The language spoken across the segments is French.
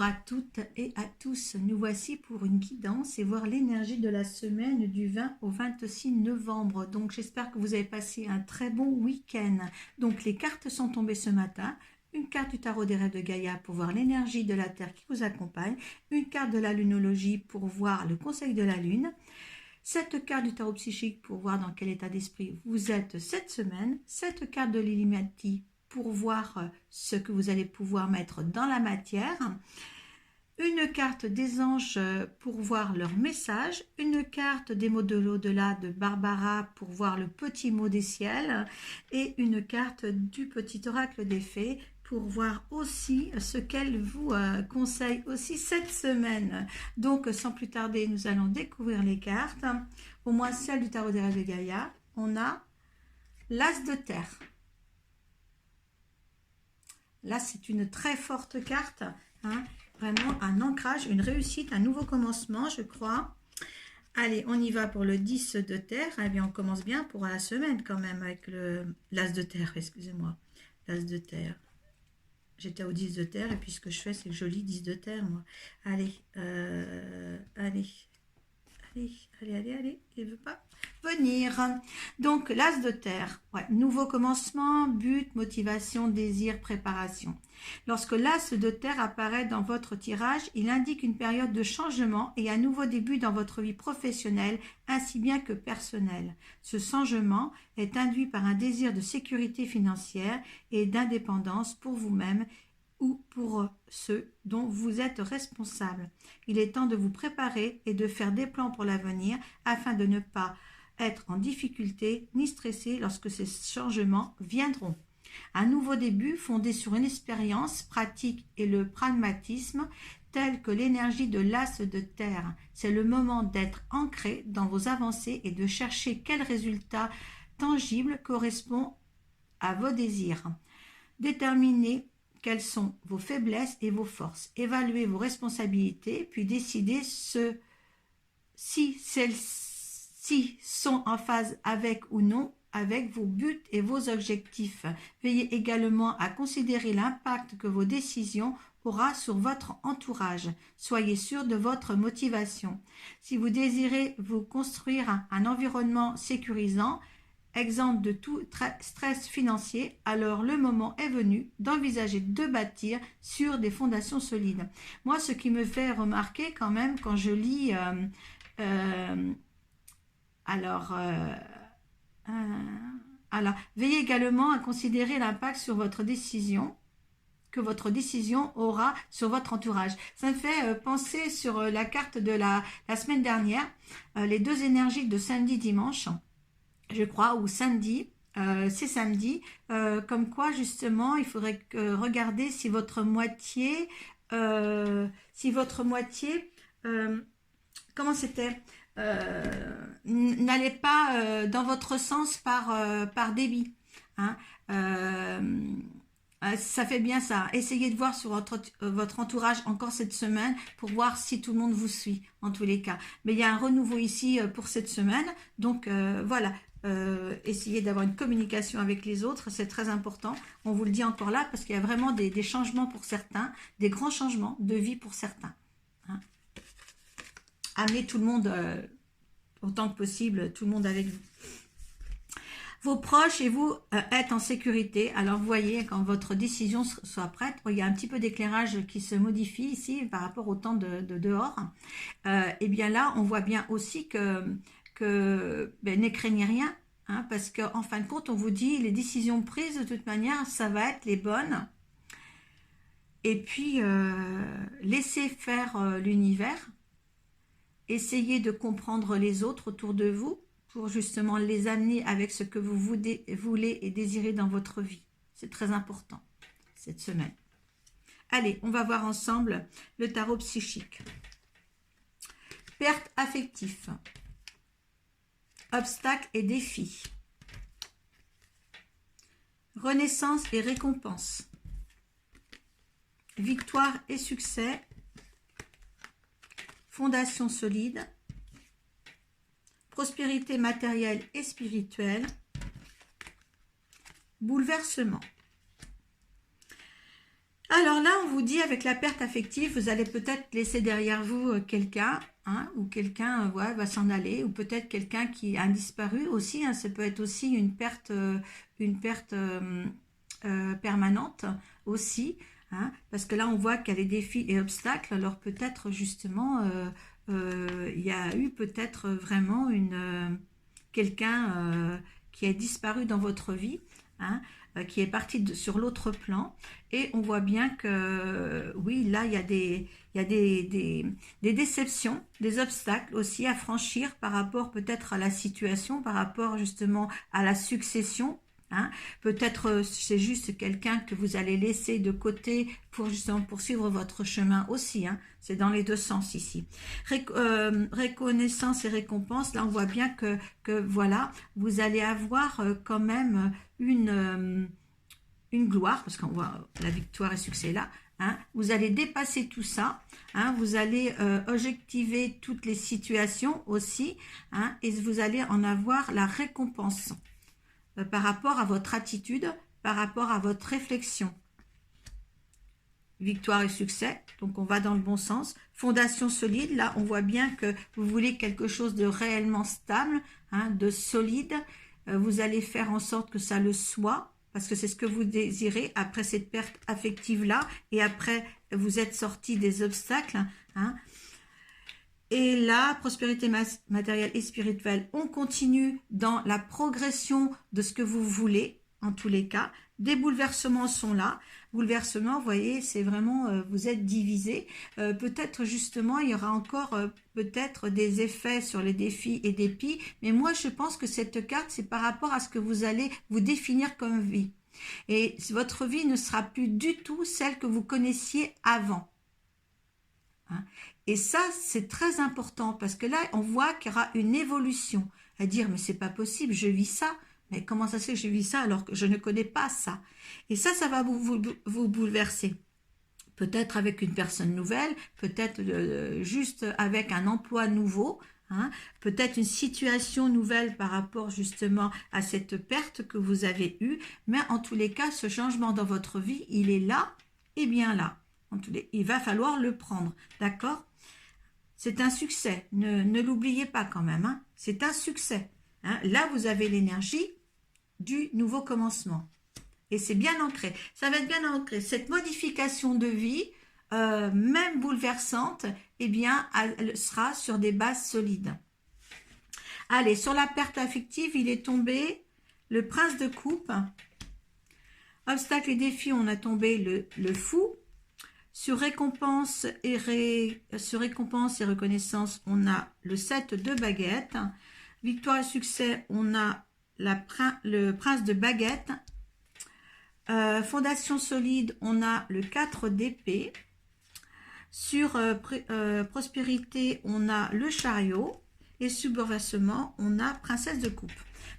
Bonjour à toutes et à tous, nous voici pour une guidance et voir l'énergie de la semaine du 20 au 26 novembre. Donc j'espère que vous avez passé un très bon week-end. Donc les cartes sont tombées ce matin. Une carte du tarot des rêves de Gaïa pour voir l'énergie de la Terre qui vous accompagne. Une carte de la lunologie pour voir le conseil de la Lune. Cette carte du tarot psychique pour voir dans quel état d'esprit vous êtes cette semaine. Cette carte de l'Illuminati pour voir ce que vous allez pouvoir mettre dans la matière. Une carte des anges pour voir leur message. Une carte des mots de l'au-delà de Barbara pour voir le petit mot des ciels. Et une carte du petit oracle des fées pour voir aussi ce qu'elle vous conseille aussi cette semaine. Donc sans plus tarder, nous allons découvrir les cartes. Au moins celle du tarot des rêves de Gaïa. On a l'As de terre. Là, c'est une très forte carte, hein, vraiment un ancrage, une réussite, un nouveau commencement, je crois. Allez, on y va pour le 10 de terre. Eh bien, on commence bien pour la semaine quand même avec l'As de terre, excusez-moi. L'As de terre. J'étais au 10 de terre et puis ce que je fais, c'est que je lis 10 de terre, moi. Allez, allez, il ne veut pas venir. Donc, l'As de terre, ouais, nouveau commencement, but, motivation, désir, préparation. Lorsque l'As de terre apparaît dans votre tirage, il indique une période de changement et un nouveau début dans votre vie professionnelle, ainsi bien que personnelle. Ce changement est induit par un désir de sécurité financière et d'indépendance pour vous-même ou pour ceux dont vous êtes responsable. Il est temps de vous préparer et de faire des plans pour l'avenir afin de ne pas être en difficulté ni stressé lorsque ces changements viendront. Un nouveau début fondé sur une expérience pratique et le pragmatisme tel que l'énergie de l'As de terre. C'est le moment d'être ancré dans vos avancées et de chercher quel résultat tangible correspond à vos désirs. Déterminez quelles sont vos faiblesses et vos forces. Évaluez vos responsabilités, puis décidez si celles-ci sont en phase avec ou non avec vos buts et vos objectifs. Veillez également à considérer l'impact que vos décisions aura sur votre entourage. Soyez sûr de votre motivation. Si vous désirez vous construire un environnement sécurisant, exempt de tout stress financier, alors le moment est venu d'envisager de bâtir sur des fondations solides. Moi, ce qui me fait remarquer quand même quand je lis alors, veillez également à considérer l'impact sur votre décision que votre décision aura sur votre entourage. Ça me fait penser sur la carte de la semaine dernière, les deux énergies de samedi-dimanche, je crois, ou samedi, c'est samedi, comme quoi justement il faudrait regarder si votre moitié, comment c'était, n'allait pas dans votre sens par débit. Hein, ça fait bien ça. Essayez de voir sur votre entourage encore cette semaine pour voir si tout le monde vous suit en tous les cas. Mais il y a un renouveau ici pour cette semaine. Donc voilà, essayez d'avoir une communication avec les autres, c'est très important. On vous le dit encore là parce qu'il y a vraiment des changements pour certains, des grands changements de vie pour certains. Hein. Amenez tout le monde, autant que possible, tout le monde avec vous. Vos proches et vous êtes en sécurité. Alors, vous voyez, quand votre décision soit prête, il y a un petit peu d'éclairage qui se modifie ici par rapport au temps de dehors. Et bien là, on voit bien aussi que n'écraignez rien, hein, parce qu'en fin de compte, on vous dit les décisions prises, de toute manière, ça va être les bonnes. Et puis, laissez faire l'univers. Essayez de comprendre les autres autour de vous, pour justement les amener avec ce que vous voulez et désirez dans votre vie. C'est très important, cette semaine. Allez, on va voir ensemble le tarot psychique. Perte affective. Obstacles et défis. Renaissance et récompense. Victoire et succès. Fondation solide. Prospérité matérielle et spirituelle, bouleversement. Alors là, on vous dit, avec la perte affective, vous allez peut-être laisser derrière vous quelqu'un, hein, ou quelqu'un ouais, va s'en aller, ou peut-être quelqu'un qui a disparu aussi, hein, ça peut être aussi une perte permanente aussi, hein, parce que là, on voit qu'il y a les défis et obstacles, alors peut-être justement, il y a eu peut-être vraiment quelqu'un qui a disparu dans votre vie, hein, qui est parti sur l'autre plan, et on voit bien que oui, là il y a des déceptions, des obstacles aussi à franchir par rapport peut-être à la situation, par rapport justement à la succession. Hein. Peut-être c'est juste quelqu'un que vous allez laisser de côté pour justement poursuivre votre chemin aussi. Hein. C'est dans les deux sens ici. Reconnaissance et récompense, là on voit bien que voilà, vous allez avoir quand même une gloire, parce qu'on voit la victoire et succès là. Hein. Vous allez dépasser tout ça, hein. Vous allez objectiver toutes les situations aussi, hein, et vous allez en avoir la récompense par rapport à votre attitude, par rapport à votre réflexion. Victoire et succès, donc on va dans le bon sens. Fondation solide, là on voit bien que vous voulez quelque chose de réellement stable, hein, de solide. Vous allez faire en sorte que ça le soit, parce que c'est ce que vous désirez après cette perte affective-là, et après vous êtes sorti des obstacles. Hein. Et là, prospérité matérielle et spirituelle, on continue dans la progression de ce que vous voulez, en tous les cas. Des bouleversements sont là. Bouleversements, vous voyez, c'est vraiment, vous êtes divisé. Peut-être justement, il y aura encore peut-être des effets sur les défis et dépits. Mais moi, je pense que cette carte, c'est par rapport à ce que vous allez vous définir comme vie. Et votre vie ne sera plus du tout celle que vous connaissiez avant. Hein. Et ça, c'est très important parce que là, on voit qu'il y aura une évolution. À dire, mais c'est pas possible, je vis ça. Mais comment ça se fait que je vis ça alors que je ne connais pas ça? Et ça va vous bouleverser. Peut-être avec une personne nouvelle, peut-être juste avec un emploi nouveau, hein, peut-être une situation nouvelle par rapport justement à cette perte que vous avez eue. Mais en tous les cas, ce changement dans votre vie, il est là et bien là. Il va falloir le prendre, d'accord? C'est un succès, ne l'oubliez pas quand même, hein. C'est un succès. Hein. Là, vous avez l'énergie du nouveau commencement. Et c'est bien ancré. Ça va être bien ancré. Cette modification de vie, même bouleversante, eh bien, elle sera sur des bases solides. Allez, sur la perte affective, il est tombé le prince de coupe. Obstacles et défis, on a tombé le fou. Sur récompense et reconnaissance, on a le 7 de baguette. Victoire et succès, on a le prince de baguette. Fondation solide, on a le 4 d'épée. Sur prospérité, on a le chariot. Et sur bouleversement, on a princesse de coupe.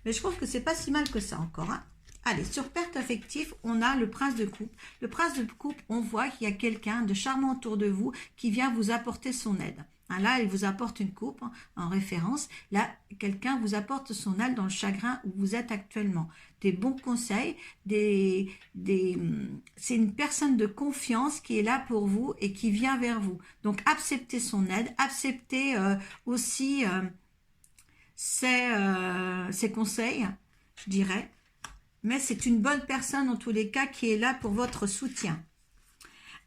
Mais je trouve que c'est pas si mal que ça encore, hein. Allez, sur perte affective, on a le prince de coupe. Le prince de coupe, on voit qu'il y a quelqu'un de charmant autour de vous qui vient vous apporter son aide. Hein, là, il vous apporte une coupe en référence. Là, quelqu'un vous apporte son aide dans le chagrin où vous êtes actuellement. Des bons conseils, c'est une personne de confiance qui est là pour vous et qui vient vers vous. Donc, acceptez son aide, acceptez aussi ses conseils, je dirais. Mais c'est une bonne personne en tous les cas qui est là pour votre soutien.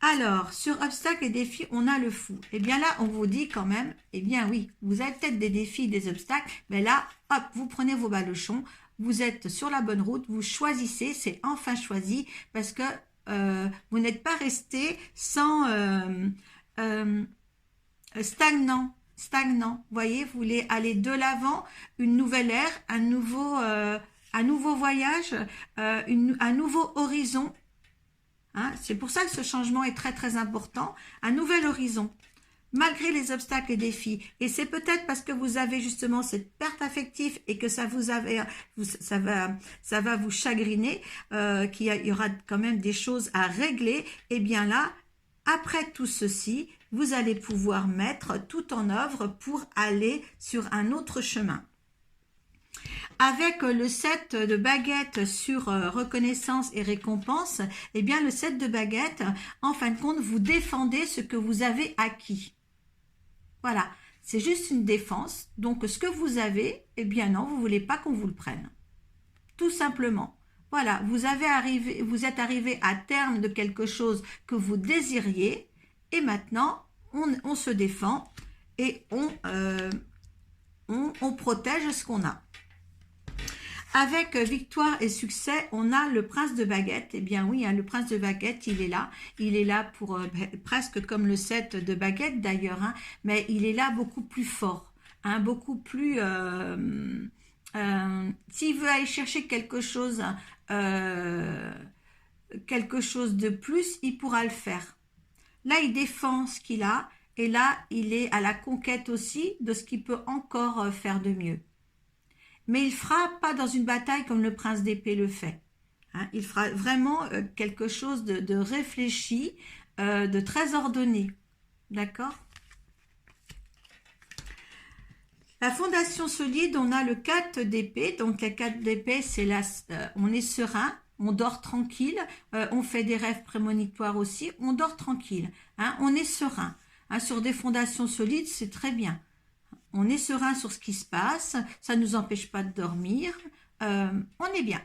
Alors, sur obstacles et défis, on a le fou. Et bien là, on vous dit quand même, eh bien oui, vous avez peut-être des défis, des obstacles, mais là, hop, vous prenez vos baluchons, vous êtes sur la bonne route, vous choisissez, c'est enfin choisi, parce que vous n'êtes pas resté sans stagnant. Vous voyez, vous voulez aller de l'avant, une nouvelle ère, un nouveau voyage, un nouveau horizon. Hein, c'est pour ça que ce changement est très très important. Un nouvel horizon, malgré les obstacles et défis. Et c'est peut-être parce que vous avez justement cette perte affective et que ça va vous chagriner, qu'il y aura quand même des choses à régler. Et bien là, après tout ceci, vous allez pouvoir mettre tout en œuvre pour aller sur un autre chemin. Avec le 7 de baguettes sur reconnaissance et récompense, eh bien le 7 de baguettes, en fin de compte, vous défendez ce que vous avez acquis. Voilà, c'est juste une défense. Donc ce que vous avez, eh bien non, vous ne voulez pas qu'on vous le prenne. Tout simplement. Voilà, vous êtes arrivé à terme de quelque chose que vous désiriez et maintenant on se défend et on protège ce qu'on a. Avec victoire et succès, on a le prince de baguette. Eh bien oui, hein, le prince de baguette, il est là. Il est là pour presque comme le 7 de baguette d'ailleurs, hein, mais il est là beaucoup plus fort, hein, beaucoup plus... s'il veut aller chercher quelque chose de plus, il pourra le faire. Là, il défend ce qu'il a, et là, il est à la conquête aussi de ce qu'il peut encore faire de mieux. Mais il fera pas dans une bataille comme le prince d'épée le fait. Hein, il fera vraiment quelque chose de réfléchi, de très ordonné. D'accord ? La fondation solide, on a le 4 d'épée. Donc, le 4 d'épée, c'est on est serein, on dort tranquille, on fait des rêves prémonitoires aussi, on dort tranquille. Hein, on est serein. Hein, sur des fondations solides, c'est très bien. On est serein sur ce qui se passe, ça ne nous empêche pas de dormir, on est bien.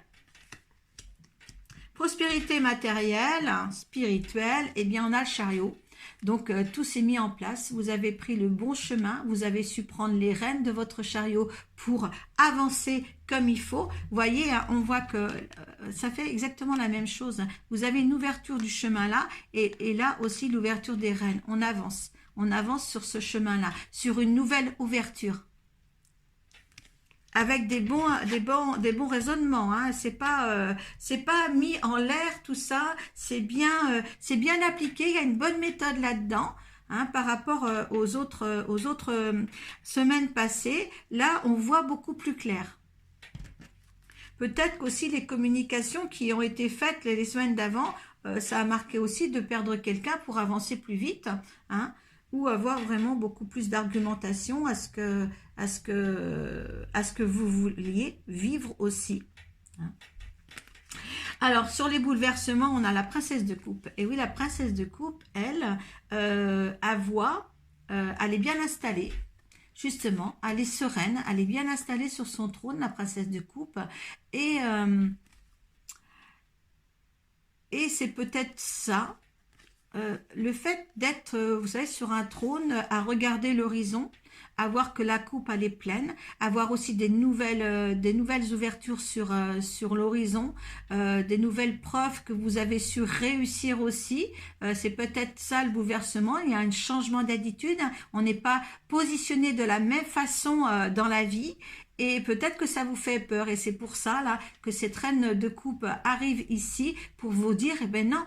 Prospérité matérielle, spirituelle, eh bien on a le chariot. Donc tout s'est mis en place, vous avez pris le bon chemin, vous avez su prendre les rênes de votre chariot pour avancer comme il faut. Vous voyez, hein, on voit que ça fait exactement la même chose. Vous avez une ouverture du chemin là et là aussi l'ouverture des rênes, on avance. On avance sur ce chemin-là, sur une nouvelle ouverture. Avec des bons raisonnements, hein. C'est pas mis en l'air tout ça. C'est bien appliqué. Il y a une bonne méthode là-dedans, hein, par rapport aux autres semaines passées. Là, on voit beaucoup plus clair. Peut-être qu'aussi les communications qui ont été faites les semaines d'avant, ça a marqué aussi de perdre quelqu'un pour avancer plus vite, hein. Ou avoir vraiment beaucoup plus d'argumentation à ce que vous vouliez vivre aussi. Hein. Alors, sur les bouleversements, on a la princesse de coupe. Et oui, la princesse de coupe, elle, elle est bien installée. Justement, elle est sereine, elle est bien installée sur son trône, la princesse de coupe. Et c'est peut-être ça. Le fait d'être, vous savez, sur un trône, à regarder l'horizon, à voir que la coupe elle est pleine, à voir aussi des nouvelles ouvertures sur l'horizon, des nouvelles preuves que vous avez su réussir aussi, c'est peut-être ça le bouleversement. Il y a un changement d'attitude, on n'est pas positionné de la même façon dans la vie. Et peut-être que ça vous fait peur, et c'est pour ça là que cette reine de coupe arrive ici pour vous dire, eh ben non,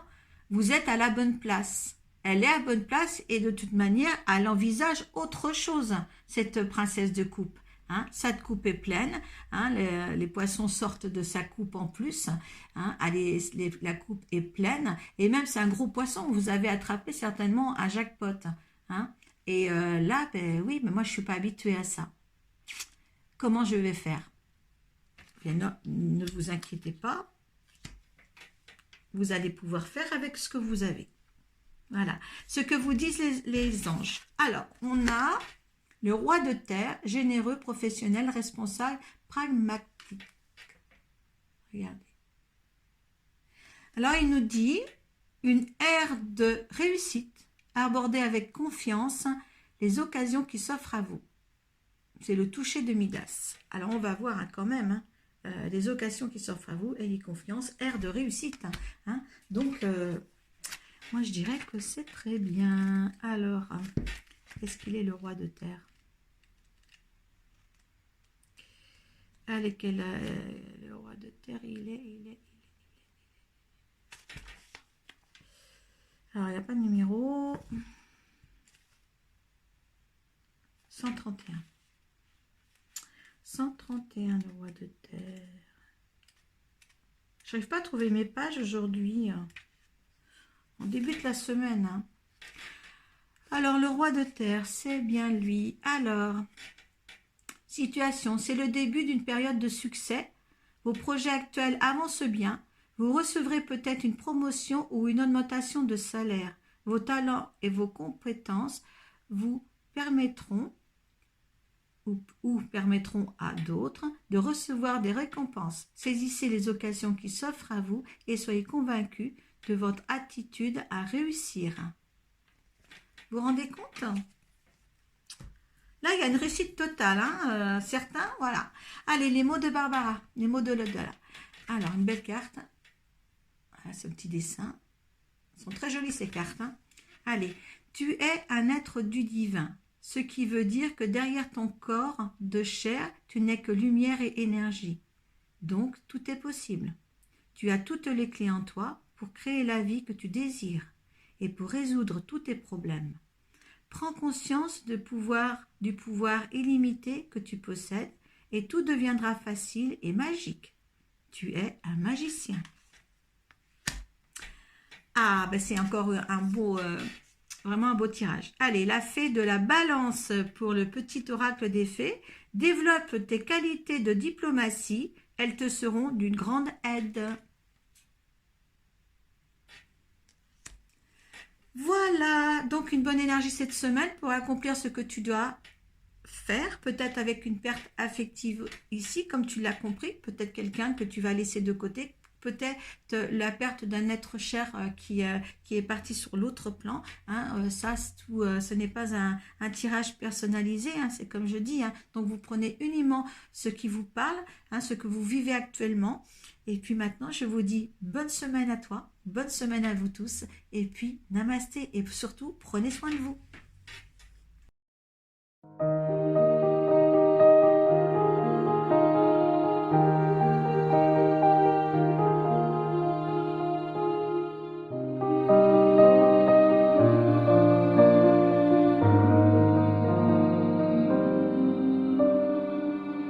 vous êtes à la bonne place. Elle est à la bonne place et de toute manière, elle envisage autre chose, cette princesse de coupe. Hein, sa coupe est pleine, hein, les poissons sortent de sa coupe en plus, hein, la coupe est pleine, et même c'est un gros poisson, vous avez attrapé certainement un jackpot. Hein, et là, ben oui, mais moi je ne suis pas habituée à ça. Comment je vais faire? Bien, non, ne vous inquiétez pas. Vous allez pouvoir faire avec ce que vous avez. Voilà. Ce que vous disent les anges. Alors, on a le roi de terre, généreux, professionnel, responsable, pragmatique. Regardez. Alors, il nous dit une ère de réussite, abordez avec confiance les occasions qui s'offrent à vous. C'est le toucher de Midas. Alors, on va voir hein, quand même, hein. Les occasions qui s'offrent à vous, ayez confiance, ère de réussite. Hein. Donc, moi je dirais que c'est très bien. Alors, est-ce qu'il est le roi de terre? Allez, le roi de terre, il est. Alors, il n'y a pas de numéro. 131. 131, le roi de terre. Je n'arrive pas à trouver mes pages aujourd'hui. On débute la semaine. Hein. Alors, le roi de terre, c'est bien lui. Alors, Situation, c'est le début d'une période de succès. Vos projets actuels avancent bien. Vous recevrez peut-être une promotion ou une augmentation de salaire. Vos talents et vos compétences vous permettront ou permettront à d'autres de recevoir des récompenses. Saisissez les occasions qui s'offrent à vous et soyez convaincus de votre attitude à réussir. Vous vous rendez compte? Là, il y a une réussite totale. Certains, voilà. Allez, les mots de Barbara, les mots de l'au-delà. Alors, une belle carte. Voilà, ce petit dessin. Elles sont très jolies ces cartes. Allez, tu es un être du divin. Ce qui veut dire que derrière ton corps de chair, tu n'es que lumière et énergie. Donc, tout est possible. Tu as toutes les clés en toi pour créer la vie que tu désires et pour résoudre tous tes problèmes. Prends conscience du pouvoir illimité que tu possèdes et tout deviendra facile et magique. Tu es un magicien. Ah, ben c'est encore un beau... Vraiment un beau tirage. Allez, la fée de la balance pour le petit oracle des fées. Développe tes qualités de diplomatie. Elles te seront d'une grande aide. Voilà, donc une bonne énergie cette semaine pour accomplir ce que tu dois faire. Peut-être avec une perte affective ici, comme tu l'as compris. Peut-être quelqu'un que tu vas laisser de côté. Peut-être la perte d'un être cher qui est parti sur l'autre plan. Ça, ce n'est pas un tirage personnalisé, c'est comme je dis. Donc, vous prenez uniquement ce qui vous parle, ce que vous vivez actuellement. Et puis maintenant, je vous dis bonne semaine à toi, bonne semaine à vous tous. Et puis, namasté. Et surtout, prenez soin de vous.